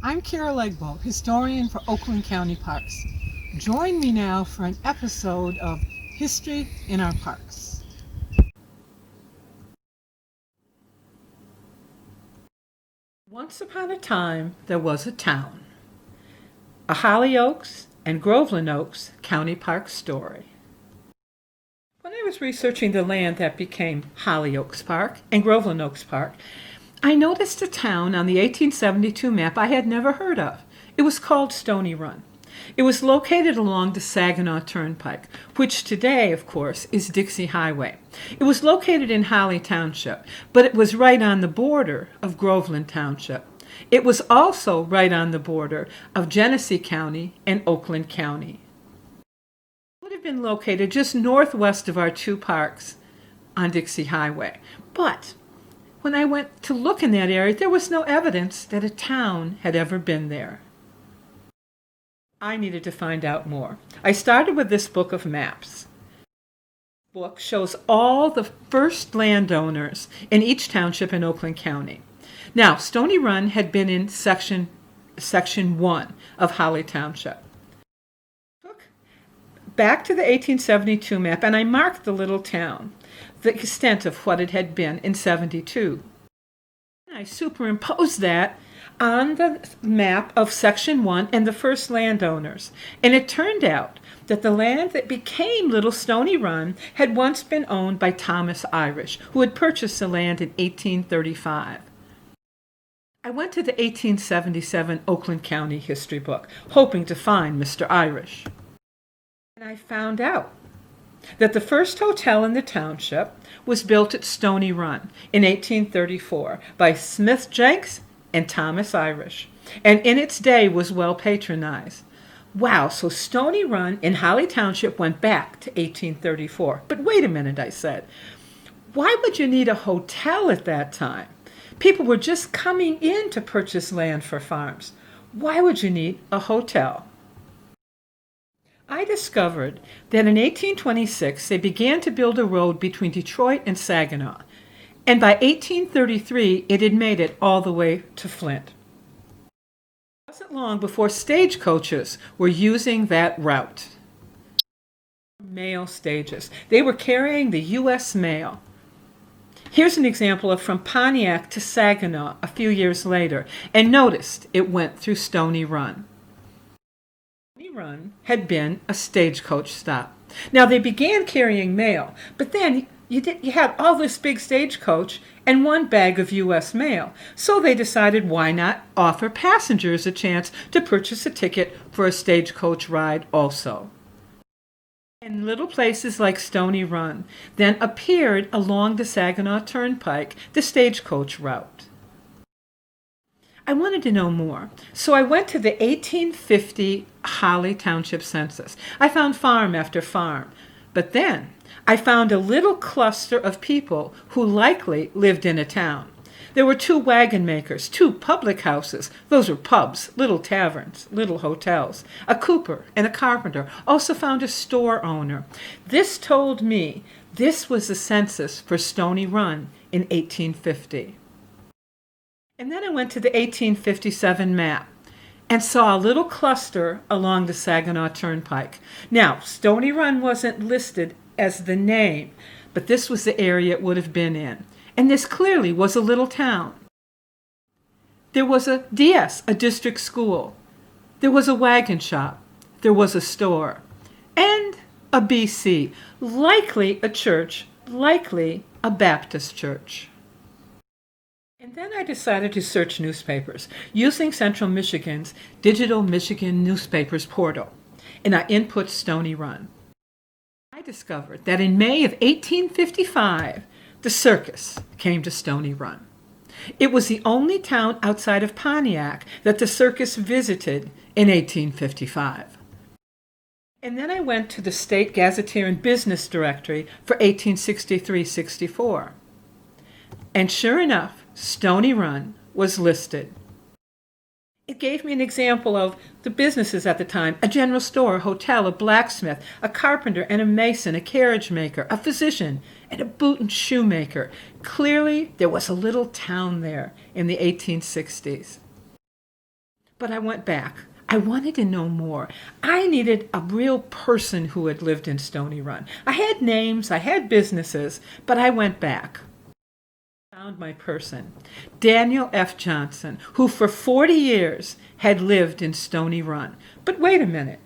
I'm Carol Bacak-Egbo, historian for Oakland County Parks. Join me now for an episode of History in Our Parks. Once upon a time, there was a town, a Hollyoaks and Groveland Oaks County Park story. When I was researching the land that became Hollyoaks Park and Groveland Oaks Park, I noticed a town on the 1872 map I had never heard of. It was called Stony Run. It was located along the Saginaw Turnpike, which today, of course, is Dixie Highway. It was located in Holly Township, but it was right on the border of Groveland Township. It was also right on the border of Genesee County and Oakland County. It would have been located just northwest of our two parks on Dixie Highway. But when I went to look in that area, there was no evidence that a town had ever been there. I needed to find out more. I started with this book of maps. The book shows all the first landowners in each township in Oakland County. Now, Stony Run had been in section 1 of Holly Township. I took back to the 1872 map and I marked the little town, the extent of what it had been in 72. I superimposed that on the map of section 1 and the first landowners. And it turned out that the land that became Little Stony Run had once been owned by Thomas Irish, who had purchased the land in 1835. I went to the 1877 Oakland County history book, hoping to find Mr. Irish. And I found out that the first hotel in the township was built at Stony Run in 1834 by Smith Jenks and Thomas Irish, and in its day was well patronized. Wow, so Stony Run in Holly Township went back to 1834. But wait a minute, I said. Why would you need a hotel at that time? People were just coming in to purchase land for farms. Why would you need a hotel? I discovered that in 1826 they began to build a road between Detroit and Saginaw, and by 1833 it had made it all the way to Flint. It wasn't long before stagecoaches were using that route. Mail stages. They were carrying the U.S. mail. Here's an example of from Pontiac to Saginaw a few years later, and noticed it went through Stony Run. Run had been a stagecoach stop. Now they began carrying mail, but then you had all this big stagecoach and one bag of U.S. mail. So they decided why not offer passengers a chance to purchase a ticket for a stagecoach ride also. And little places like Stony Run then appeared along the Saginaw Turnpike, the stagecoach route. I wanted to know more, so I went to the 1850 Holly Township census. I found farm after farm, but then I found a little cluster of people who likely lived in a town. There were 2 wagon makers, 2 public houses. Those were pubs, little taverns, little hotels. A cooper and a carpenter. Also found a store owner. This told me this was the census for Stony Run in 1850. And then I went to the 1857 map and saw a little cluster along the Saginaw Turnpike. Now, Stony Run wasn't listed as the name, but this was the area it would have been in. And this clearly was a little town. There was a DS, a district school. There was a wagon shop. There was a store. And a BC, likely a church, likely a Baptist church. And then I decided to search newspapers using Central Michigan's Digital Michigan Newspapers portal, and I input Stony Run. I discovered that in May of 1855, the circus came to Stony Run. It was the only town outside of Pontiac that the circus visited in 1855. And then I went to the State Gazetteer and Business Directory for 1863-64. And sure enough, Stony Run was listed. It gave me an example of the businesses at the time: a general store, a hotel, a blacksmith, a carpenter and a mason, a carriage maker, a physician, and a boot and shoemaker. Clearly, there was a little town there in the 1860s. But I went back. I wanted to know more. I needed a real person who had lived in Stony Run. I had names, I had businesses, but I went back. I found my person, Daniel F. Johnson, who for 40 years had lived in Stony Run. But wait a minute.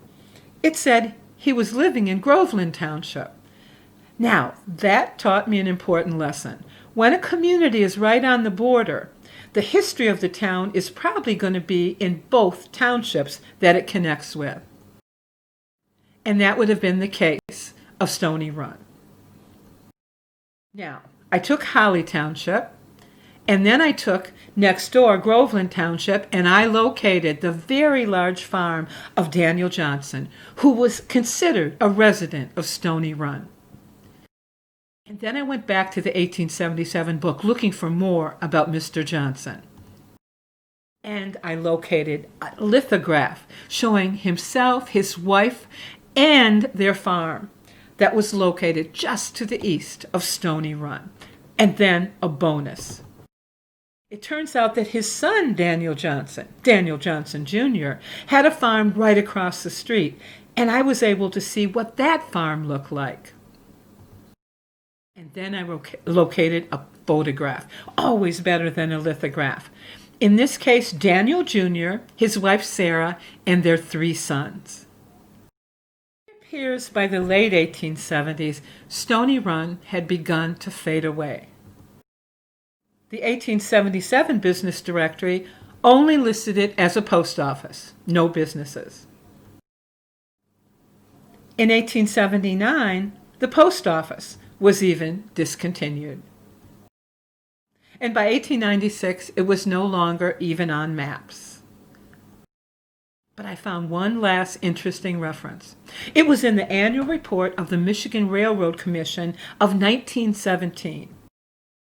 It said he was living in Groveland Township. Now, that taught me an important lesson. When a community is right on the border, the history of the town is probably going to be in both townships that it connects with. And that would have been the case of Stony Run. Now, I took Holly Township, and then I took next door Groveland Township, and I located the very large farm of Daniel Johnson, who was considered a resident of Stony Run. And then I went back to the 1877 book looking for more about Mr. Johnson. And I located a lithograph showing himself, his wife, and their farm that was located just to the east of Stony Run. And then a bonus. It turns out that his son, Daniel Johnson Jr., had a farm right across the street, and I was able to see what that farm looked like. And then I located a photograph, always better than a lithograph. In this case, Daniel Jr., his wife Sarah, and their 3 sons. It appears by the late 1870s, Stony Run had begun to fade away. The 1877 business directory only listed it as a post office, no businesses. In 1879, the post office was even discontinued. And by 1896, it was no longer even on maps. But I found one last interesting reference. It was in the annual report of the Michigan Railroad Commission of 1917.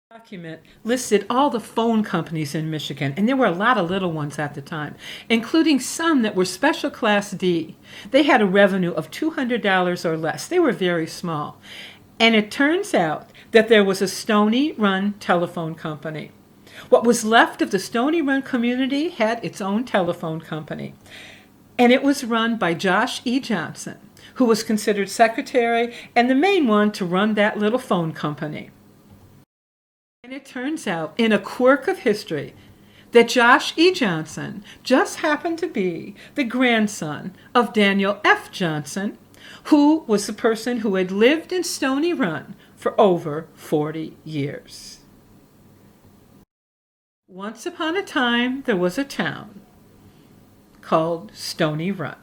The document listed all the phone companies in Michigan, and there were a lot of little ones at the time, including some that were Special Class D. They had a revenue of $200 or less. They were very small. And it turns out that there was a Stony Run telephone company. What was left of the Stony Run community had its own telephone company. And it was run by Josh E. Johnson, who was considered secretary and the main one to run that little phone company. And it turns out, in a quirk of history, that Josh E. Johnson just happened to be the grandson of Daniel F. Johnson, who was the person who had lived in Stony Run for over 40 years. Once upon a time, there was a town called Stony Run.